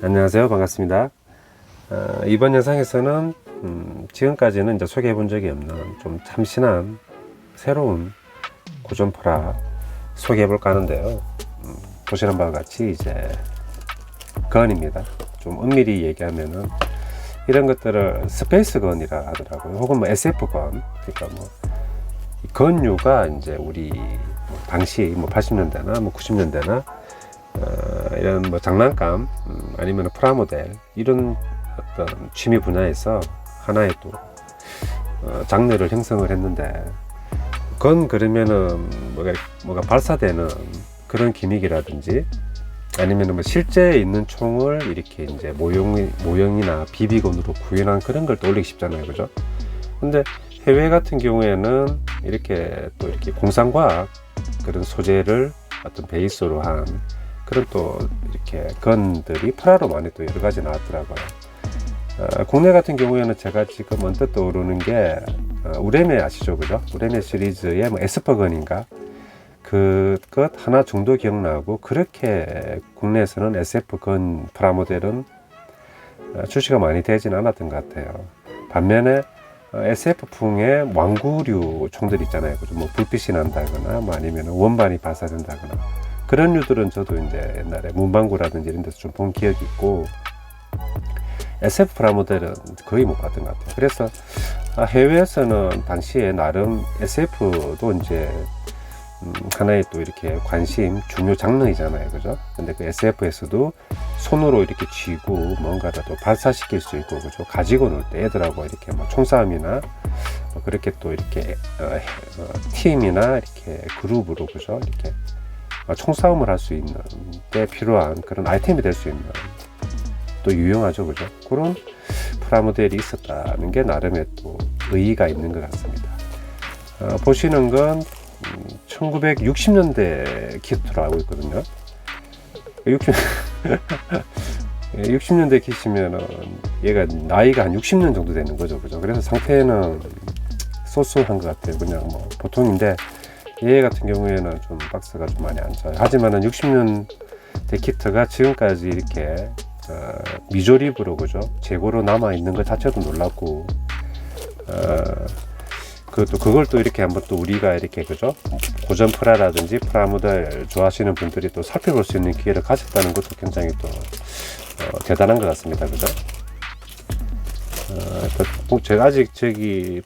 안녕하세요. 반갑습니다. 이번 영상에서는 지금까지는 이제 소개해 본 적이 없는 좀 참신한 새로운 고전프라 소개해 볼까 하는데요. 보시는 바와 같이 이제 건입니다. 좀 엄밀히 얘기하면은 이런 것들을 스페이스 건이라 하더라고요. 혹은 뭐 SF 건. 그러니까 뭐 건류가 이제 우리 당시 80년대나 90년대나 이런 뭐 장난감 아니면 프라모델 이런 어떤 취미 분야에서 하나의 또 장르를 형성을 했는데, 건 그러면은 뭐가 발사되는 그런 기믹이라든지 아니면 뭐 실제 있는 총을 이렇게 이제 모형이나 비비건으로 구현한 그런 걸 떠올리기 쉽잖아요, 그죠? 근데 해외 같은 경우에는 이렇게 공상과학 그런 소재를 어떤 베이스로 한 그런 또 이렇게 건들이 프라로 많이 또 여러 가지 나왔더라고요. 국내 같은 경우에는 제가 지금 언뜻 떠오르는 게 우레메 아시죠, 그죠? 우레메 시리즈의 뭐 에스퍼건인가 그것 하나 정도 기억나고, 그렇게 국내에서는 SF건 프라모델은 출시가 많이 되진 않았던 것 같아요. 반면에 SF풍의 왕구류 총들 있잖아요, 그죠? 뭐 불빛이 난다거나 뭐 아니면 원반이 발사된다거나 그런 류들은 저도 이제 옛날에 문방구라든지 이런 데서 좀 본 기억이 있고, SF 프라모델은 거의 못 봤던 것 같아요. 그래서 해외에서는 당시에 나름 SF도 이제 하나의 또 이렇게 관심 중요 장르이잖아요, 그죠? 근데 그 SF에서도 손으로 이렇게 쥐고 뭔가를 또 발사시킬 수 있고, 그죠? 가지고 놀 때 애들하고 이렇게 뭐 총싸움이나 뭐 그렇게 또 이렇게 팀이나 이렇게 그룹으로, 그죠? 이렇게 총싸움을 할 수 있는 때 필요한 그런 아이템이 될 수 있는, 또 유용하죠, 그죠? 그런 프라모델이 있었다는 게 나름의 또 의의가 있는 것 같습니다. 보시는 건 1960년대 키트로 알고 있거든요. 60년대 키시면은 얘가 나이가 한 60년 정도 되는 거죠, 그죠? 그래서 상태는 소소한 것 같아요. 그냥 뭐 보통인데, 얘 같은 경우에는 좀 박스가 좀 많이 안 좋아요. 하지만은 60년대 키트가 지금까지 이렇게 미조립으로, 그죠? 재고로 남아 있는 것 자체도 놀랍고, 그걸 또 이렇게 한번 또 우리가 이렇게, 그죠? 고전 프라라든지 프라모델 좋아하시는 분들이 또 살펴볼 수 있는 기회를 가졌다는 것도 굉장히 또 대단한 것 같습니다, 그죠? 제가 아직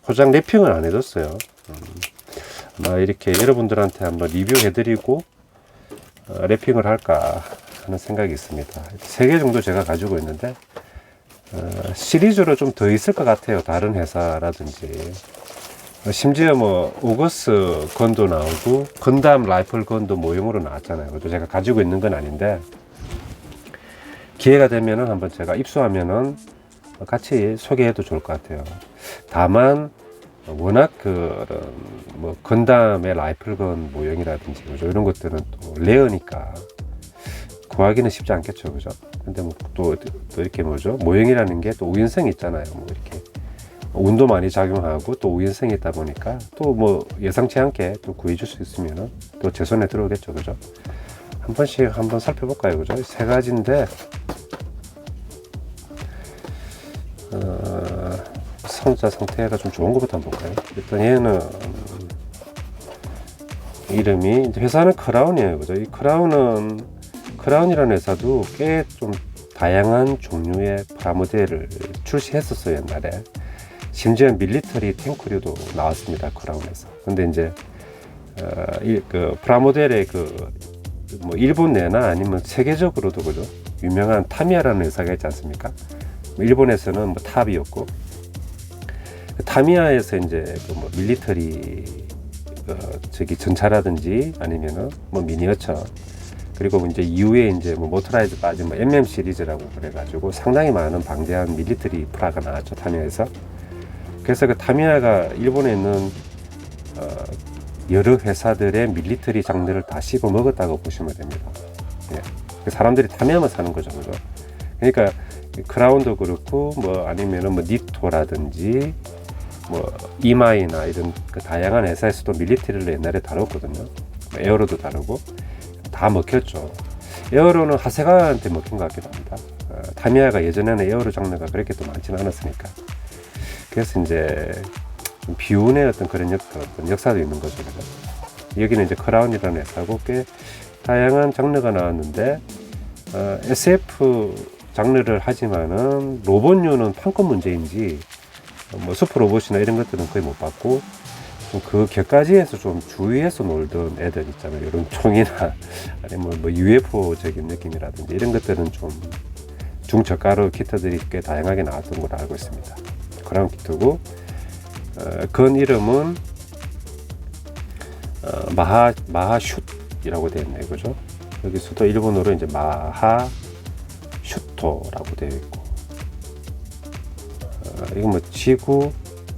포장 랩핑을 안 해뒀어요. 아마 이렇게 여러분들한테 한번 리뷰해드리고 랩핑을 할까 하는 생각이 있습니다. 3개 정도 제가 가지고 있는데 시리즈로 좀 더 있을 것 같아요. 다른 회사라든지. 심지어 뭐 오거스 건도 나오고 건담 라이플 건도 모형으로 나왔잖아요. 그것도 제가 가지고 있는 건 아닌데, 기회가 되면은 한번 제가 입수하면은 같이 소개해도 좋을 것 같아요. 다만 워낙 뭐 건담의 라이플건 모형이라든지, 그죠? 이런 것들은 또 레어니까 구하기는 쉽지 않겠죠, 그죠? 근데 뭐 또 이렇게 뭐죠? 모형이라는 게 또 우연성이 있잖아요. 뭐 이렇게 운도 많이 작용하고 또 우연성이 있다 보니까 또 뭐 예상치 않게 또 구해줄 수 있으면 또 제 손에 들어오겠죠, 그죠? 한 번씩 한번 살펴볼까요, 그죠? 3가지인데 상자 상태가 좀 좋은 것부터 한번 볼까요? 일단 얘는 이름이, 회사는 크라운이에요, 그죠? 이 크라운이라는 회사도 꽤 좀 다양한 종류의 프라모델을 출시했었어요, 옛날에. 심지어 밀리터리 탱크류도 나왔습니다, 크라운에서. 근데 이제 프라모델의 뭐 일본 내나 아니면 세계적으로도, 그죠? 유명한 타미야라는 회사가 있지 않습니까? 일본에서는 뭐 탑이었고, 타미야에서 이제 뭐 밀리터리 전차라든지 아니면은 뭐 미니어처, 그리고 이제 이후에 이제 뭐 모터라이즈 빠진 뭐 MM 시리즈라고 그래가지고 상당히 많은 방대한 밀리터리 프라가 나왔죠, 타미야에서. 그래서 그 타미야가 일본에 있는 여러 회사들의 밀리터리 장르를 다 씹어 먹었다고 보시면 됩니다. 예. 사람들이 타미야만 사는 거죠, 그죠? 그러니까 크라운도 그렇고 뭐 아니면은 뭐 니토라든지 뭐 이마이나 이런 다양한 회사에서도 밀리터리를 옛날에 다뤘거든요. 뭐 에어로도 다루고 다 먹혔죠. 에어로는 하세가한테 먹힌 것 같기도 합니다. 타미야가 예전에는 에어로 장르가 그렇게 또 많지는 않았으니까. 그래서 이제 좀 비운의 어떤 그런 역사도 있는 거죠. 그죠? 여기는 이제 크라운이라는 회사고 꽤 다양한 장르가 나왔는데 SF 장르를 하지만은 로봇류는 판권 문제인지 뭐 슈퍼 로봇이나 이런 것들은 거의 못 봤고 그 격가지에서 좀 주위에서 놀던 애들 있잖아요. 이런 총이나 아니면 뭐 UFO적인 느낌이라든지 이런 것들은 좀 중저가로 키트들이 꽤 다양하게 나왔던 걸로 알고 있습니다. 크라운 키트고 건 이름은 마하슛이라고 되어 있네요. 그죠? 여기서도 일본어로 이제 마하슈토라고 되어 있고 이건 뭐 지구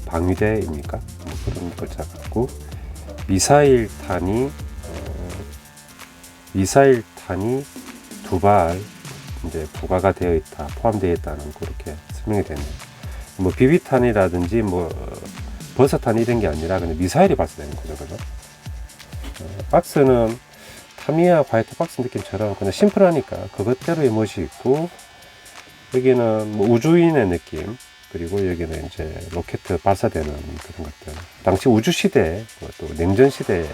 방위대입니까? 뭐 그런 글자 같고 미사일탄이 두 발 이제 부가가 되어 있다, 포함되어 있다는 그렇게 설명이 되네요. 뭐 비비탄이라든지 뭐 버섯탄 이런 게 아니라 그냥 미사일이 발사되는 거죠, 그죠? 박스는 타미야 화이트 박스 느낌처럼 그냥 심플하니까 그것대로의 멋이 있고 여기는 뭐 우주인의 느낌. 그리고 여기는 이제 로켓 발사되는 그런 것들. 당시 우주 시대, 또 냉전 시대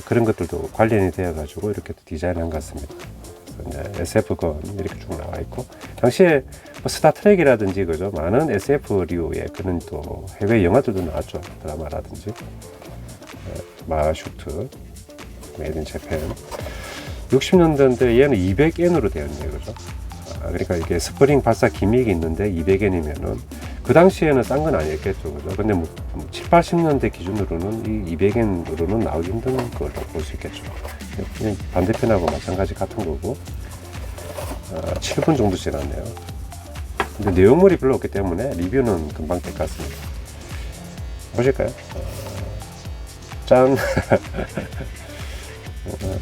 그런 것들도 관련이 되어 가지고 이렇게 또 디자인한 것 같습니다. 그래서 이제 SF건 이렇게 쭉 나와 있고 당시에 뭐 스타트랙이라든지 그죠 많은 SF류의 그런 또 해외 영화들도 나왔죠. 드라마라든지 마슈트, 메이드 인 재팬. 60년대인데 얘는 200엔으로 되어 있네요, 그죠? 그러니까 이게 스프링 발사 기믹이 있는데 200엔이면은 그 당시에는 싼 건 아니었겠죠, 그죠? 근데 뭐 7, 80년대 기준으로는 이 200엔으로는 나오기 힘든 걸로 볼 수 있겠죠. 그냥 반대편하고 마찬가지 같은 거고 7분 정도 지났네요. 근데 내용물이 별로 없기 때문에 리뷰는 금방 될 것 같습니다. 보실까요? 짠!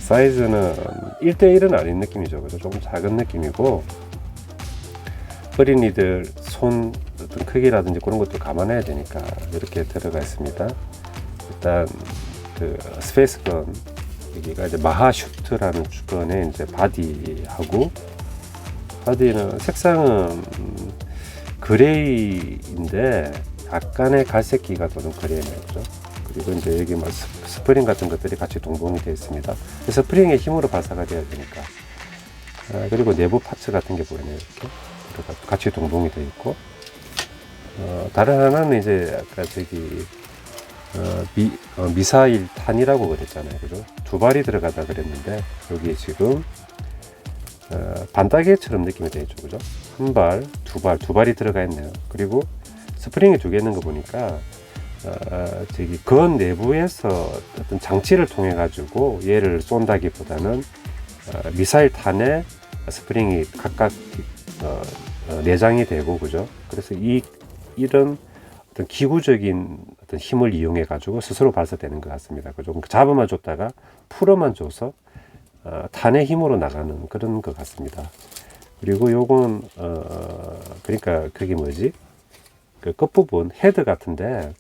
사이즈는 1대1은 아닌 느낌이죠. 그죠? 조금 작은 느낌이고 어린이들 손 어떤 크기라든지 그런 것도 감안해야 되니까 이렇게 들어가 있습니다. 일단 그 스페이스건 여기가 이제 마하슈트라는 주건에 이제 바디하고 바디는 색상은 그레이인데 약간의 갈색기가 도는 그레이네요. 그죠? 그리고 이제 여기 뭐 스프링 같은 것들이 같이 동봉이 되어 있습니다. 스프링의 힘으로 발사가 되어야 되니까. 그리고 내부 파츠 같은 게 보이네요. 이렇게 같이 동봉이 되어 있고. 다른 하나는 이제 아까 저기 미사일 탄이라고 그랬잖아요. 그죠? 두 발이 들어가다 그랬는데 여기 지금 반따개처럼 느낌이 되어 있죠. 그죠? 한 발, 두 발이 들어가 있네요. 그리고 스프링이 두 개 있는 거 보니까 저기 건 내부에서 어떤 장치를 통해 가지고 얘를 쏜다기보다는 미사일 탄에 스프링이 각각 내장이 되고 그죠? 그래서 이런 어떤 기구적인 어떤 힘을 이용해 가지고 스스로 발사되는 것 같습니다. 그죠? 잡아만 줬다가 풀어만 줘서 탄의 힘으로 나가는 그런 것 같습니다. 그리고 요건 그러니까 그게 뭐지? 그 끝부분 헤드 같은데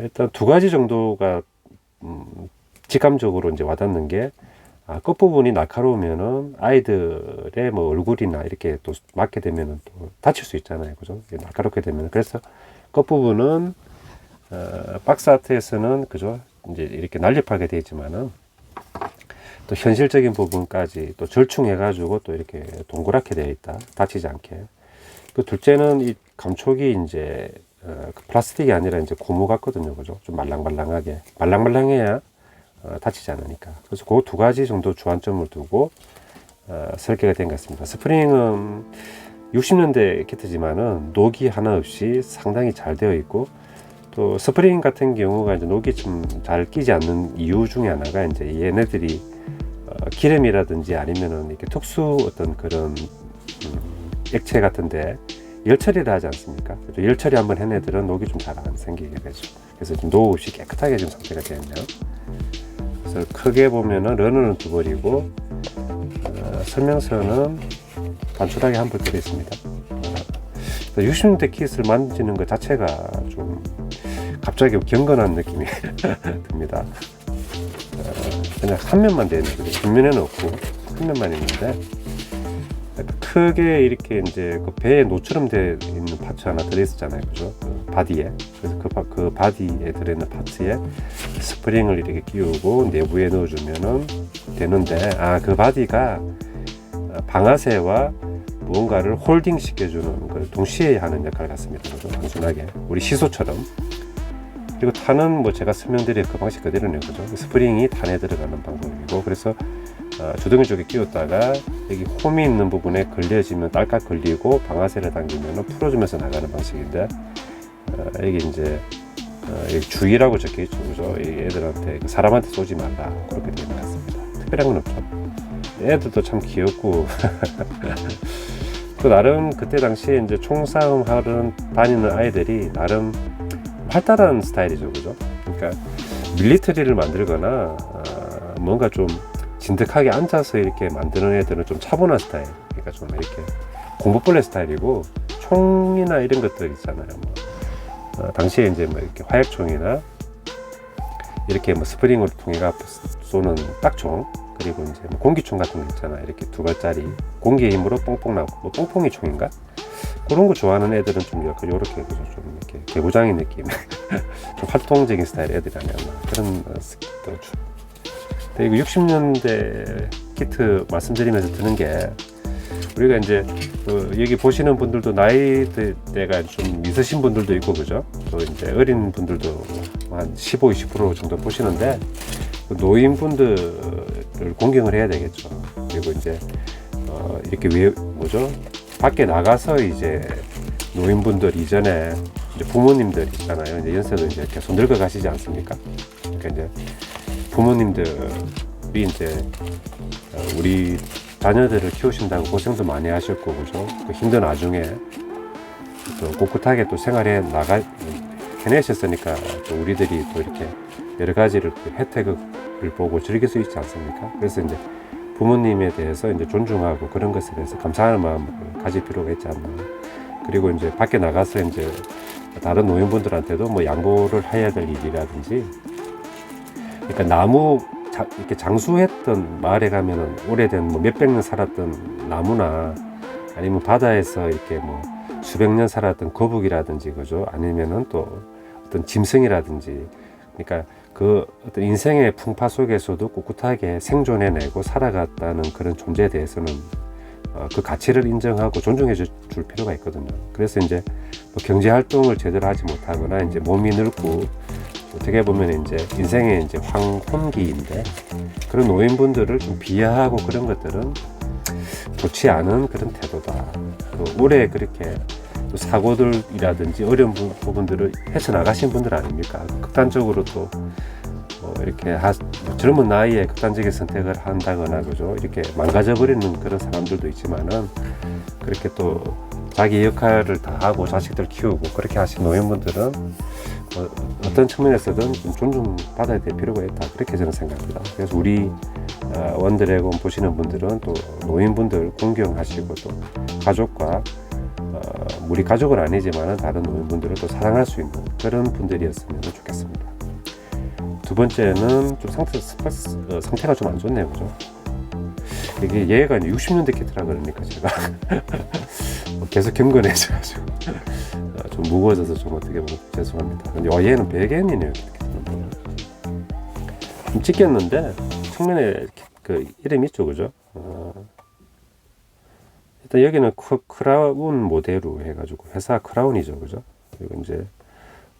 일단 두 가지 정도가 직감적으로 이제 와닿는 게 끝부분이 날카로우면은 아이들의 뭐 얼굴이나 이렇게 또 맞게 되면은 또 다칠 수 있잖아요. 그죠? 날카롭게 되면. 그래서 끝부분은 박스 아트에서는 그죠? 이제 이렇게 날렵하게 되어 있지만은 또 현실적인 부분까지 또 절충해 가지고 또 이렇게 동그랗게 되어 있다. 다치지 않게. 그 둘째는 이 감촉이 이제 플라스틱이 아니라 이제 고무 같거든요. 그죠? 좀 말랑말랑해야 다치지 않으니까. 그래서 그 두 가지 정도 주안점을 두고 설계가 된 것 같습니다. 스프링은 60년대 키트지만은 녹이 하나 없이 상당히 잘 되어 있고 또 스프링 같은 경우가 이제 녹이 좀 잘 끼지 않는 이유 중에 하나가 이제 얘네들이 기름이라든지 아니면은 이렇게 특수 어떤 그런 액체 같은데 열 처리를 하지 않습니까? 열 처리 한번 한 애들은 녹이 좀 잘 안 생기게 되죠. 그래서 좀 녹 없이 깨끗하게 지금 상태가 되어 있네요. 그래서 크게 보면은 러너는 두 벌이고 설명서는 단순하게 한 벌 들어 있습니다. 60년대 킷을 만지는 것 자체가 좀 갑자기 경건한 느낌이 듭니다. 그냥 한 면만 되어 있는 거죠. 뒷면에는 없고 한 면만 있는데 크게 이렇게 이제 그 배에 노처럼 되어 있는 파츠 하나 들어있었잖아요, 그죠? 그 바디에. 그래서 그 바디에 들어있는 파츠에 스프링을 이렇게 끼우고 내부에 넣어주면은 되는데, 그 바디가 방아쇠와 무언가를 홀딩 시켜주는 걸 동시에 하는 역할 같습니다. 그죠? 단순하게 우리 시소처럼. 그리고 타는 뭐 제가 설명드린 그 방식 그대로네요, 그죠? 스프링이 탄에 들어가는 방법이고, 그래서 주둥이 쪽에 끼웠다가 여기 홈이 있는 부분에 걸려지면 딸깍 걸리고 방아쇠를 당기면 풀어주면서 나가는 방식인데, 여기 이제 여기 주의라고 적혀 있죠, 그죠? 이 애들한테 사람한테 쏘지 말라 그렇게 되어 있는 것 같습니다. 특별한 건 없죠. 애들도 참 귀엽고 또 나름 그때 당시에 이제 총싸움 하러 다니는 아이들이 나름 활달한 스타일이죠, 그죠? 그러니까 밀리터리를 만들거나 뭔가 좀 진득하게 앉아서 이렇게 만드는 애들은 좀 차분한 스타일, 그러니까 좀 이렇게 공부벌레 스타일이고, 총이나 이런 것들 있잖아요. 당시에 이제 뭐 이렇게 화약총이나 이렇게 뭐 스프링으로 통해 쏘는 딱총, 그리고 이제 뭐 공기총 같은 거 있잖아요. 이렇게 2발짜리 공기의 힘으로 뽕뽕 나고, 뭐 뽕뽕이 총인가? 그런 거 좋아하는 애들은 좀 약간 요렇게 좀 이렇게 개구장이 느낌, 좀 활동적인 스타일 애들이 아니었나 그런 스킬도 주. 이거 60년대 키트 말씀드리면서 드는 게, 우리가 이제 여기 보시는 분들도 나이대가 좀 있으신 분들도 있고, 그죠? 또 이제 어린 분들도 한 15, 20% 정도 보시는데, 노인분들을 공경을 해야 되겠죠. 그리고 이제 이렇게 밖에 나가서 이제 노인분들 이전에 이제 부모님들 있잖아요. 이제 연세도 이제 이렇게 손 들고 가시지 않습니까? 그러니까 이제 부모님들이 이제 우리 자녀들을 키우신다고 고생도 많이 하셨고, 그죠? 그 힘든 와중에 또 꿋꿋하게 또 해내셨으니까 또 우리들이 또 이렇게 여러 가지를 혜택을 보고 즐길 수 있지 않습니까? 그래서 이제 부모님에 대해서 이제 존중하고 그런 것에 대해서 감사하는 마음을 가질 필요가 있지 않나. 그리고 이제 밖에 나가서 이제 다른 노인분들한테도 뭐 양보를 해야 될 일이라든지, 그러니까 이렇게 장수했던 마을에 가면은 오래된 뭐 몇백 년 살았던 나무나, 아니면 바다에서 이렇게 뭐 수백 년 살았던 거북이라든지, 그죠? 아니면은 또 어떤 짐승이라든지, 그러니까 그 어떤 인생의 풍파 속에서도 꿋꿋하게 생존해내고 살아갔다는 그런 존재에 대해서는 그 가치를 인정하고 존중해 줄 필요가 있거든요. 그래서 이제 뭐 경제 활동을 제대로 하지 못하거나 이제 몸이 늙고, 어떻게 보면 이제 인생의 이제 황혼기인데, 그런 노인분들을 좀 비하하고 그런 것들은 좋지 않은 그런 태도다. 오래 그렇게 또 사고들이라든지 어려운 부분들을 헤쳐나가신 분들 아닙니까? 극단적으로 또 이렇게 젊은 나이에 극단적인 선택을 한다거나, 그죠? 이렇게 망가져버리는 그런 사람들도 있지만은, 그렇게 또 자기 역할을 다 하고 자식들 키우고 그렇게 하신 노인분들은 어떤 측면에서든 좀 존중받아야 될 필요가 있다, 그렇게 저는 생각합니다. 그래서 우리 원드래곤 보시는 분들은 또 노인분들 공경하시고, 또 가족과 우리 가족은 아니지만 다른 노인분들을 또 사랑할 수 있는 그런 분들이었으면 좋겠습니다. 두 번째는 좀 상태가 좀 안 좋네요, 그죠? 이게 얘가 60년대 키트라 그러니까 제가 계속 경건해져가지고 좀 무거워져서 좀 어떻게 보면 죄송합니다. 근데 얘는 베겐이네요. 좀 찍혔는데 측면에 그 이름 있죠, 그죠? 일단 여기는 크라운 모델로 해가지고 회사 크라운이죠, 그죠? 그리고 이제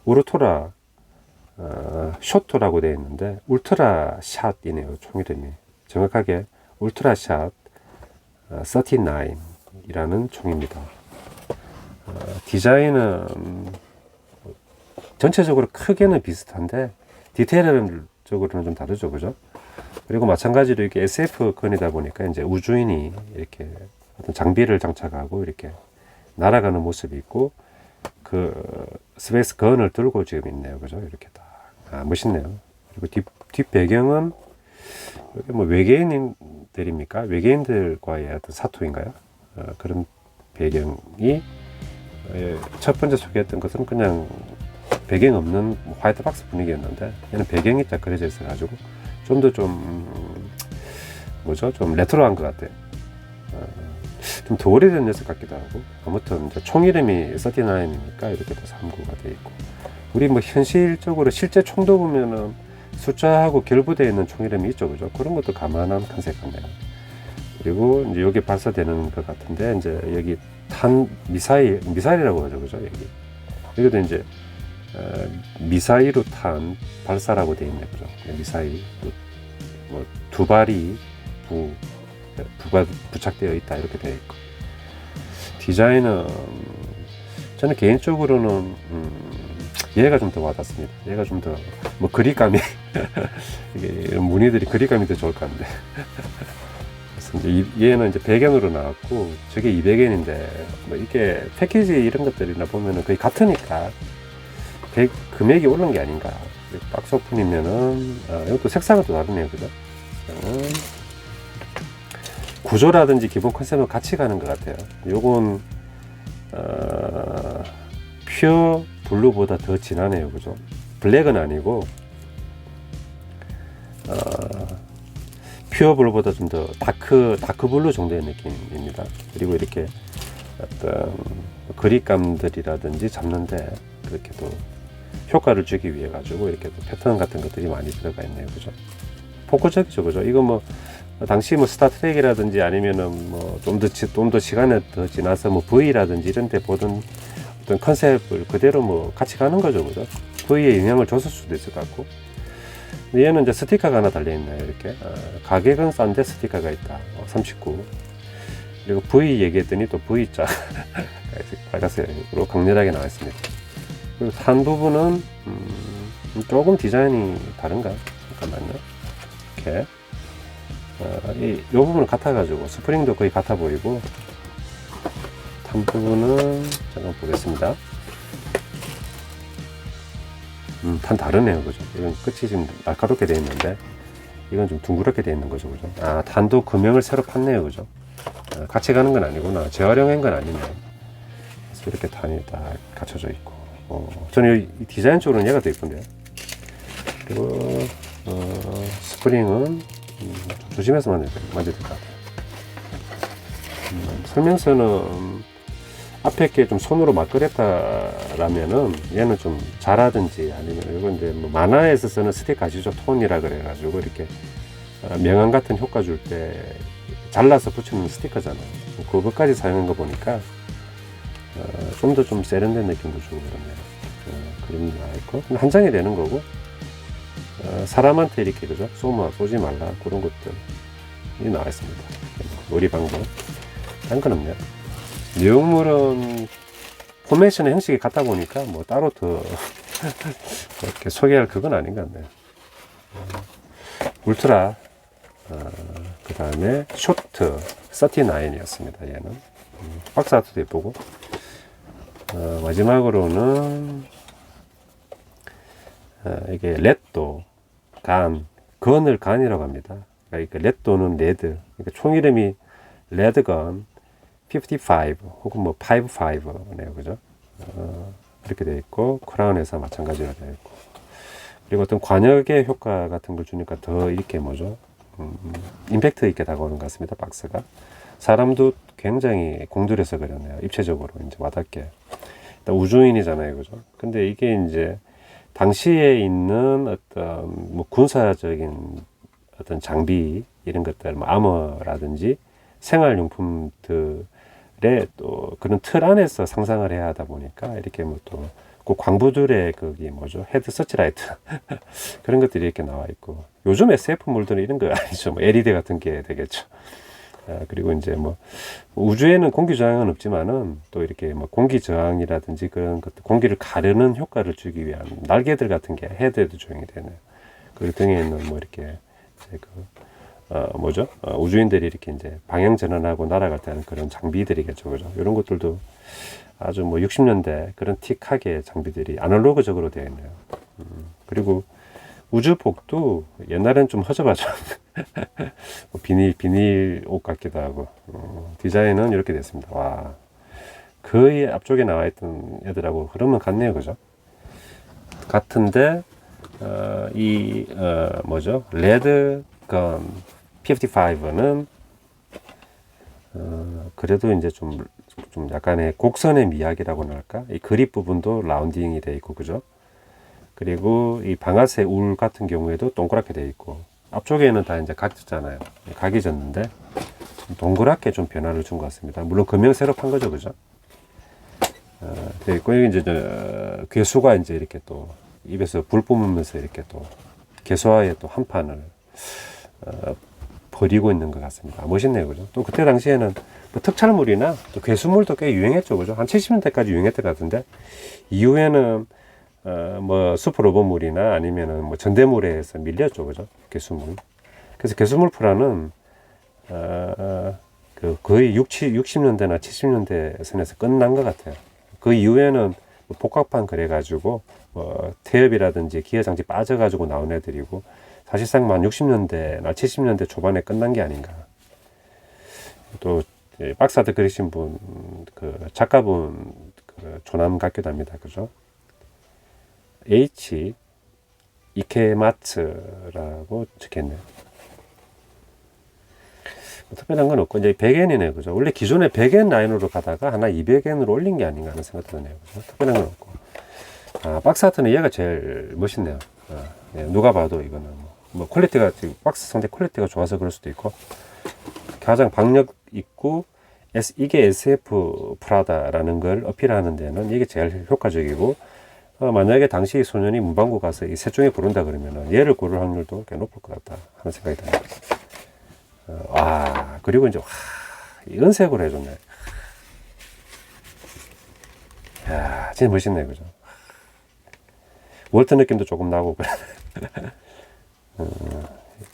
우르토라 쇼토라고 되어 있는데 울트라 샷이네요, 총 이름이. 정확하게 울트라 샷 39이라는 총입니다. 디자인은 전체적으로 크게는 비슷한데 디테일적으로는 좀 다르죠, 그죠? 그리고 마찬가지로 이렇게 SF 건이다 보니까 이제 우주인이 이렇게 어떤 장비를 장착하고 이렇게 날아가는 모습이 있고, 그 스페이스 건을 들고 지금 있네요, 그죠? 이렇게 딱 멋있네요. 그리고 뒷 배경은 뭐 외계인들입니까? 외계인들과의 어떤 사토인가요? 그런 배경이, 첫 번째 소개했던 것은 그냥 배경 없는 화이트 박스 분위기였는데, 얘는 배경이 딱 그려져 있어 가지고 좀 더 좀 레트로한 것 같아요. 좀 더 오래된 녀석 같기도 하고, 아무튼 이제 총 이름이 39이니까 이렇게 또 39가 되어 있고, 우리 뭐 현실적으로 실제 총도 보면은 숫자하고 결부되어 있는 총 이름이 있죠, 그죠? 그런 것도 감안한 컨셉 같네요. 그리고 이제 여기 발사되는 것 같은데, 이제 여기 탄 미사일이라고 하죠, 그죠? 여기도 이제 미사일로 탄 발사라고 되어 있네요, 그죠? 미사일 뭐 두 발이 부착되어 있다 이렇게 되어 있고, 디자인은 저는 개인적으로는 얘가 좀 더 와닿습니다. 얘가 좀 더 뭐 그립감이 이게 무늬들이 그립감이 더 좋을 것 같은데. 그래서 이제 얘는 이제 100엔으로 나왔고 저게 200엔인데 뭐 이게 패키지 이런 것들이나 보면은 거의 같으니까 금액이 오른 게 아닌가. 박스 오픈이면은 이것도 색상은 또 다르네요, 그죠? 구조라든지 기본 컨셉은 같이 가는 것 같아요. 요건 퓨어 블루보다 더 진하네요, 그죠? 블랙은 아니고 퓨어 블루보다 좀 더 다크 블루 정도의 느낌입니다. 그리고 이렇게 어떤 그립감들이라든지 잡는데 그렇게 또 효과를 주기 위해 가지고 이렇게 또 패턴 같은 것들이 많이 들어가 있네요, 그죠? 포커적이죠, 그죠? 이거 뭐 당시 뭐 스타트랙이라든지 아니면은 뭐 좀 더 시간이 더 지나서 뭐 V라든지 이런 데 보던 어떤 컨셉을 그대로 뭐 같이 가는 거죠, 그죠? V에 영향을 줬을 수도 있을 것 같고. 근데 얘는 이제 스티커가 하나 달려있네요, 이렇게. 가격은 싼데 스티커가 있다. 39. 그리고 V 얘기했더니 또 V자. 빨간색으로 강렬하게 나와 있습니다. 그리고 산 부분은, 조금 디자인이 다른가? 잠깐만요. 이렇게. 이 부분은 같아가지고, 스프링도 거의 같아 보이고, 탄 부분은, 잠깐 보겠습니다. 탄 다르네요, 그죠? 이건 끝이 지금 날카롭게 되어 있는데, 이건 좀 둥그렇게 되어 있는 거죠, 그죠? 탄도 금형을 새로 팠네요, 그죠? 같이 가는 건 아니구나. 재활용한 건 아니네요. 그래서 이렇게 탄이 다 갖춰져 있고, 저는 이 디자인 쪽으로는 얘가 더 이쁜데요. 그리고, 스프링은, 좀 조심해서 만져야 될 것 같아요. 설명서는 앞에 게 좀 손으로 막 그렸다라면은 얘는 좀 잘하든지 아니면 이건 이제 뭐 만화에서 쓰는 스티커 아시죠? 톤이라 그래가지고 이렇게 명암 같은 효과 줄 때 잘라서 붙이는 스티커잖아요. 그것까지 사용한 거 보니까 좀 더 좀 세련된 느낌도 주고 그렇네요. 그림이 나와 있고 한 장이 되는 거고 사람한테 이렇게 그죠? 쏘지 말라 그런 것들이 나와 있습니다. 놀이 방법. 딴 건 없네요. 내용물은 포메이션의 형식이 같다 보니까 뭐 따로 더 이렇게 소개할 그건 아닌 것 같네요. 울트라 그 다음에 쇼트 39이었습니다. 얘는 박스 아트도 예쁘고 마지막으로는 이게 레또 건을 간이라고 합니다. 그러니까 레또는 레드, 그러니까 총 이름이 레드건 55 혹은 뭐 55네요, 그죠? 이렇게 되어 있고 크라운에서 마찬가지로 되어 있고 그리고 어떤 관역의 효과 같은 걸 주니까 더 이렇게 뭐죠? 임팩트 있게 다가오는 것 같습니다. 박스가 사람도 굉장히 공들여서 그렸네요. 입체적으로 이제 와닿게. 일단 우주인이잖아요, 그죠? 근데 이게 이제 당시에 있는 어떤 뭐 군사적인 어떤 장비 이런 것들, 뭐 아머라든지 생활용품들의 또 그런 틀 안에서 상상을 해야 하다 보니까 이렇게 뭐 또 그 광부들의 거기 뭐죠 헤드 서치라이트 그런 것들이 이렇게 나와 있고 요즘 SF물들은 이런 거 아니죠. 뭐 LED 같은 게 되겠죠. 그리고 이제 뭐 우주에는 공기 저항은 없지만은 또 이렇게 뭐 공기 저항이라든지 그런 것들 공기를 가르는 효과를 주기 위한 날개들 같은 게 헤드에도 조용히 되네요. 그리고 등에 있는 뭐 이렇게 뭐죠? 우주인들이 이렇게 이제 방향 전환하고 날아갈 때 하는 그런 장비들이겠죠, 그죠? 이런 것들도 아주 뭐 60년대 그런 틱하게 장비들이 아날로그적으로 되어 있네요. 그리고 우주복도 옛날엔 좀 허접하죠. 뭐 비닐 옷 같기도 하고 디자인은 이렇게 됐습니다. 와, 거의 앞쪽에 나와 있던 애들하고 그러면 같네요, 그죠? 같은데 뭐죠? 레드건 55는 그래도 이제 좀 약간의 곡선의 미학이라고나 할까? 이 그립 부분도 라운딩이 돼 있고, 그죠? 그리고 이 방아쇠 울 같은 경우에도 동그랗게 돼 있고, 앞쪽에는 다 이제 각졌잖아요. 각이 졌는데, 좀 동그랗게 좀 변화를 준 것 같습니다. 물론 금형 새로 판 거죠, 그죠? 돼 있고, 여기 이제 괴수가 이제 이렇게 또 입에서 불 뿜으면서 이렇게 또 개수화에 또 한 판을 버리고 있는 것 같습니다. 멋있네요, 그죠? 또 그때 당시에는 뭐 특촬물이나 또 괴수물도 꽤 유행했죠, 그죠? 한 70년대까지 유행했던 것 같은데, 이후에는 뭐 슈퍼로봇물이나 아니면은 뭐 전대물에서 밀렸죠, 그죠? 괴수물. 그래서 괴수물 프라는 그 거의 60년대나 70년대 선에서 끝난 것 같아요. 그 이후에는 뭐 복합판 그래가지고 뭐 태엽이라든지 기어 장치 빠져가지고 나온 애들이고, 사실상 만 60년대나 70년대 초반에 끝난 게 아닌가. 또 박사드 그리신 분, 그 작가분 그 조남 같기도 합니다, 그죠? H 이케마츠라고 적혔네요. 특별한 건 없고, 이제 100엔이네요, 그죠? 원래 기존에 100엔 라인으로 가다가 하나 200엔으로 올린 게 아닌가 하는 생각도 드네요, 그죠? 특별한 건 없고. 박스 아트는 얘가 제일 멋있네요. 예, 누가 봐도 이거는 뭐 퀄리티가, 박스 상대 퀄리티가 좋아서 그럴 수도 있고, 가장 박력 있고, 이게 SF 프라다라는 걸 어필하는 데는 이게 제일 효과적이고, 만약에 당시 소년이 문방구 가서 이 셋 중에 고른다 그러면 얘를 고를 확률도 꽤 높을 것 같다 하는 생각이 듭니다. 그리고 이제 이 은색으로 해줬네. 야, 진짜 멋있네, 그죠? 월트 느낌도 조금 나고.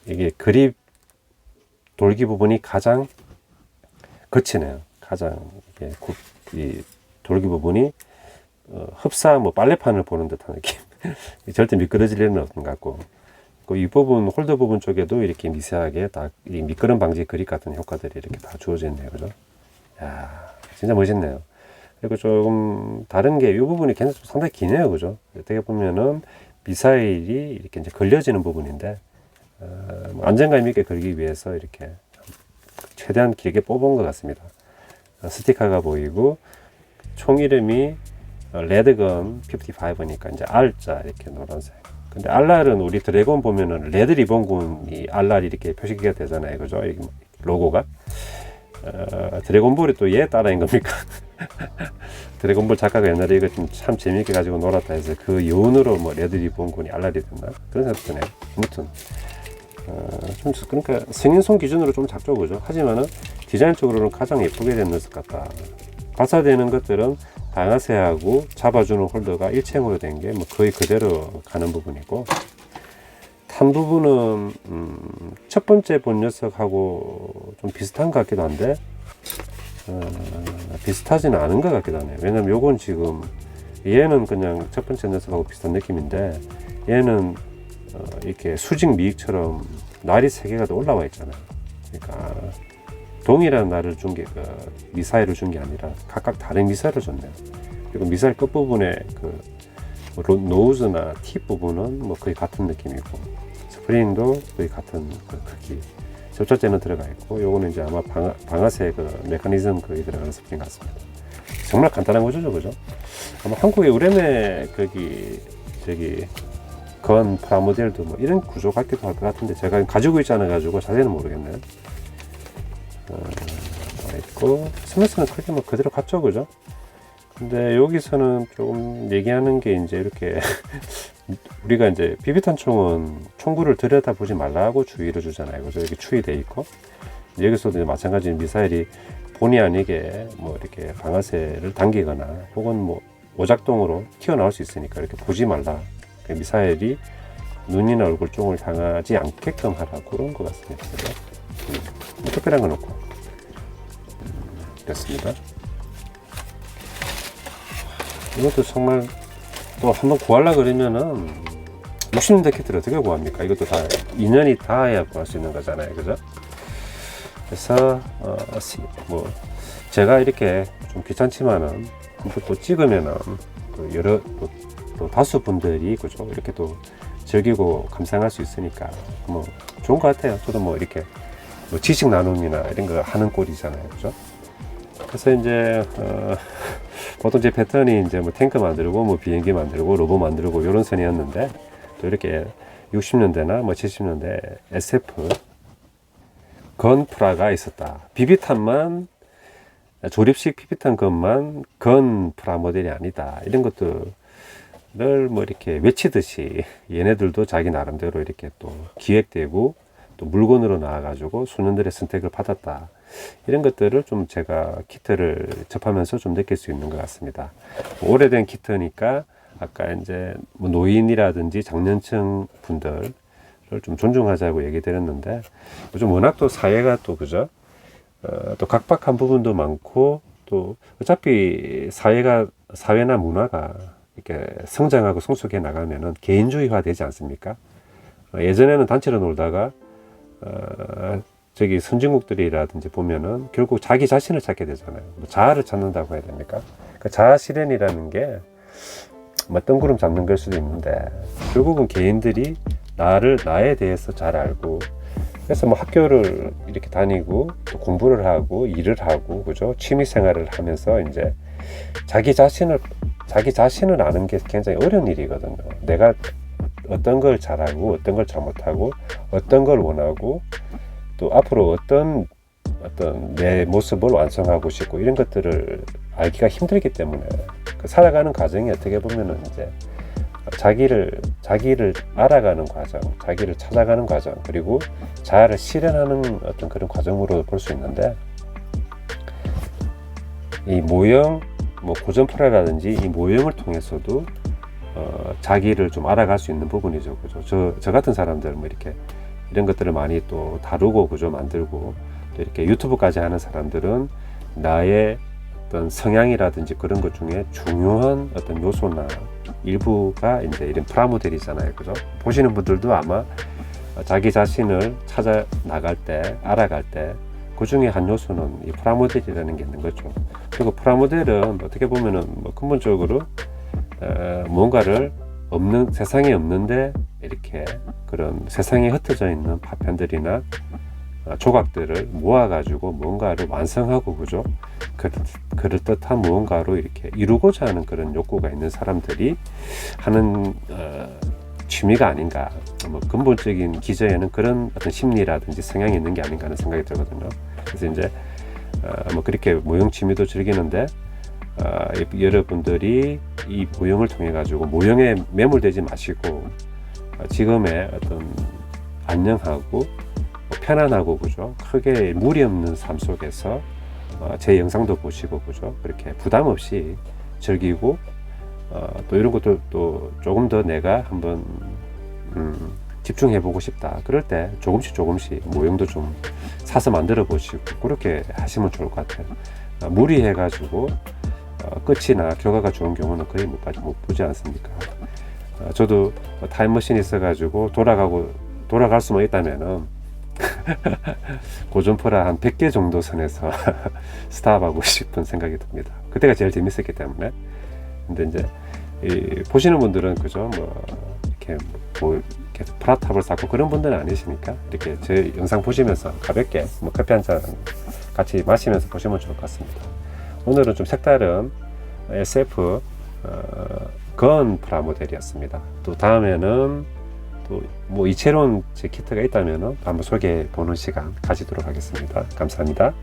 이게 그립 돌기 부분이 가장 거치네요. 가장 이게 이 돌기 부분이 흡사 뭐 빨래판을 보는 듯한 느낌. 절대 미끄러질 일은 없는 것 같고, 이 부분 홀더 부분 쪽에도 이렇게 미세하게 딱 이 미끄럼 방지 그립 같은 효과들이 이렇게 다 주어져 있네요, 그죠? 야, 진짜 멋있네요. 그리고 조금 다른 게 이 부분이 상당히 기네요, 그죠? 어떻게 보면은 미사일이 이렇게 이제 걸려지는 부분인데, 안정감 있게 걸기 위해서 이렇게 최대한 길게 뽑은 것 같습니다. 스티커가 보이고, 총 이름이 레드건 55니까 이제 R자 이렇게 노란색. 근데 알랄은 우리 드래곤 보면은 레드 리본군이 알랄 이렇게 표시가 되잖아요, 그죠? 이 로고가. 드래곤볼이 또 얘 따라인 겁니까? 드래곤볼 작가가 옛날에 이거 참 재미있게 가지고 놀았다 해서 그 여운으로 뭐 레드 리본군이 알랄이 됐나? 그런 생각 드네요. 아무튼 좀 그러니까 승인송 기준으로 좀 작죠, 그죠? 하지만은 디자인적으로는 가장 예쁘게 된 녀석 같다. 발사되는 것들은 방아쇠하고 잡아주는 홀더가 일체형으로 된 게 뭐 거의 그대로 가는 부분이고, 탄 부분은 첫 번째 본 녀석하고 좀 비슷한 것 같기도 한데 비슷하지는 않은 것 같기도 하네요. 왜냐면 요건 지금 얘는 그냥 첫 번째 녀석하고 비슷한 느낌인데, 얘는 이렇게 수직 미익처럼 날이 3개가 더 올라와 있잖아요. 그러니까 동일한 날을 준 게, 미사일을 준 게 아니라 각각 다른 미사일을 줬네요. 그리고 미사일 끝부분에 노즈나 팁 부분은 뭐 거의 같은 느낌이고, 스프링도 거의 같은 크기. 접착제는 들어가 있고, 요거는 이제 아마 방아쇠 메커니즘 거기 들어가는 스프링 같습니다. 정말 간단한 거죠, 그죠? 아마 한국의 우레메 건 프라모델도 뭐 이런 구조 같기도 할 것 같은데, 제가 가지고 있지 않아 가지고 자세히는 모르겠네요. 있고, 스매스는 크게 뭐 그대로 같죠, 그죠? 근데 여기서는 조금 얘기하는 게 이제 이렇게 우리가 이제 비비탄 총은 총구를 들여다보지 말라고 주의를 주잖아요, 그죠? 이렇게 추이돼 있고, 여기서도 이제 마찬가지 미사일이 본의 아니게 뭐 이렇게 방아쇠를 당기거나 혹은 뭐 오작동으로 튀어나올 수 있으니까 이렇게 보지 말라. 미사일이 눈이나 얼굴 쪽을 향하지 않게끔 하라고 그런 것 같습니다. 그죠? 뭐 특별한 건 없고. 그렇습니다. 이것도 정말 또 한번 구하려 그러면은 60년대 키트를 어떻게 구합니까? 이것도 다 2년이 닿아야 구할 수 있는 거잖아요, 그죠? 그래서 뭐 제가 이렇게 좀 귀찮지만은 한번 또 찍으면은 또 여러 또 다수 분들이, 그죠? 이렇게 또 즐기고 감상할 수 있으니까 뭐 좋은 것 같아요. 저도 뭐 이렇게 뭐 지식 나눔이나 이런 거 하는 꼴이잖아요, 그죠? 그래서 이제 보통 제 패턴이 이제 뭐 탱크 만들고 뭐 비행기 만들고 로봇 만들고 이런 선이었는데, 또 이렇게 60년대나 뭐 70년대 SF 건프라가 있었다. 비비탄만, 조립식 비비탄 건만 건 프라모델이 아니다. 이런 것들을 뭐 이렇게 외치듯이 얘네들도 자기 나름대로 이렇게 또 기획되고 또 물건으로 나와가지고 수년들의 선택을 받았다. 이런 것들을 좀 제가 키트를 접하면서 좀 느낄 수 있는 것 같습니다. 오래된 키트니까 아까 이제 뭐 노인이라든지 장년층 분들을 좀 존중하자고 얘기 드렸는데, 요즘 워낙 또 사회가 또 그죠? 또 각박한 부분도 많고, 또 어차피 사회나 문화가 이렇게 성장하고 성숙해 나가면은 개인주의화 되지 않습니까? 예전에는 단체로 놀다가 저기 선진국들이라든지 보면은 결국 자기 자신을 찾게 되잖아요. 뭐 자아를 찾는다고 해야 됩니까? 그 자아 실현이라는 게 뭐 뜬구름 잡는 걸 수도 있는데, 결국은 개인들이 나에 대해서 잘 알고, 그래서 뭐 학교를 이렇게 다니고 또 공부를 하고 일을 하고 그죠? 취미 생활을 하면서 이제 자기 자신을 아는 게 굉장히 어려운 일이거든요. 내가 어떤 걸 잘하고 어떤 걸 잘못하고 어떤 걸 원하고 또 앞으로 어떤 내 모습을 완성하고 싶고, 이런 것들을 알기가 힘들기 때문에 그 살아가는 과정이 어떻게 보면은 이제 자기를 알아가는 과정, 자기를 찾아가는 과정, 그리고 자아를 실현하는 어떤 그런 과정으로 볼 수 있는데, 이 모형, 뭐 고전프라라든지 이 모형을 통해서도 자기를 좀 알아갈 수 있는 부분이죠, 그죠? 저 같은 사람들 뭐 이렇게 이런 것들을 많이 또 다루고 그죠, 만들고 또 이렇게 유튜브까지 하는 사람들은 나의 어떤 성향이라든지 그런 것 중에 중요한 어떤 요소나 일부가 이제 이런 프라모델이잖아요, 그죠? 보시는 분들도 아마 자기 자신을 찾아 나갈 때, 알아갈 때 그 중에 한 요소는 이 프라모델이라는 게 있는 거죠. 그리고 프라모델은 어떻게 보면은 뭐 근본적으로 뭔가를 세상에 없는데 이렇게 그런 세상에 흩어져 있는 파편들이나 조각들을 모아가지고 뭔가를 완성하고 그죠? 그럴듯한 무언가로 이렇게 이루고자 하는 그런 욕구가 있는 사람들이 하는 취미가 아닌가. 뭐 근본적인 기저에는 그런 어떤 심리라든지 성향이 있는 게 아닌가 하는 생각이 들거든요. 그래서 이제 뭐 그렇게 모형 취미도 즐기는데, 여러분들이 이 모형을 통해 가지고 모형에 매몰되지 마시고 지금의 어떤 안녕하고 편안하고 그죠, 크게 무리 없는 삶 속에서 제 영상도 보시고 그죠, 그렇게 부담 없이 즐기고 또 이런 것도 또 조금 더 내가 한번 집중해 보고 싶다 그럴 때 조금씩 모형도 좀 사서 만들어 보시고 그렇게 하시면 좋을 것 같아요. 무리해 가지고 끝이나 결과가 좋은 경우는 거의 못 보지 않습니까? 저도 타임머신이 있어 가지고 돌아갈 수만 있다면은 고전프라 한 100개 정도 선에서 스탑하고 싶은 생각이 듭니다. 그때가 제일 재밌었기 때문에. 근데 이제 보시는 분들은 그죠, 뭐 이렇게 프라탑을 쌓고 그런 분들은 아니시니까 이렇게 제 영상 보시면서 가볍게 뭐 커피 한 잔 같이 마시면서 보시면 좋을 것 같습니다. 오늘은 좀 색다른 SF 건 프라모델이었습니다. 또 다음에는 또 뭐 이채로운 제 키트가 있다면 한번 소개해 보는 시간 가지도록 하겠습니다. 감사합니다.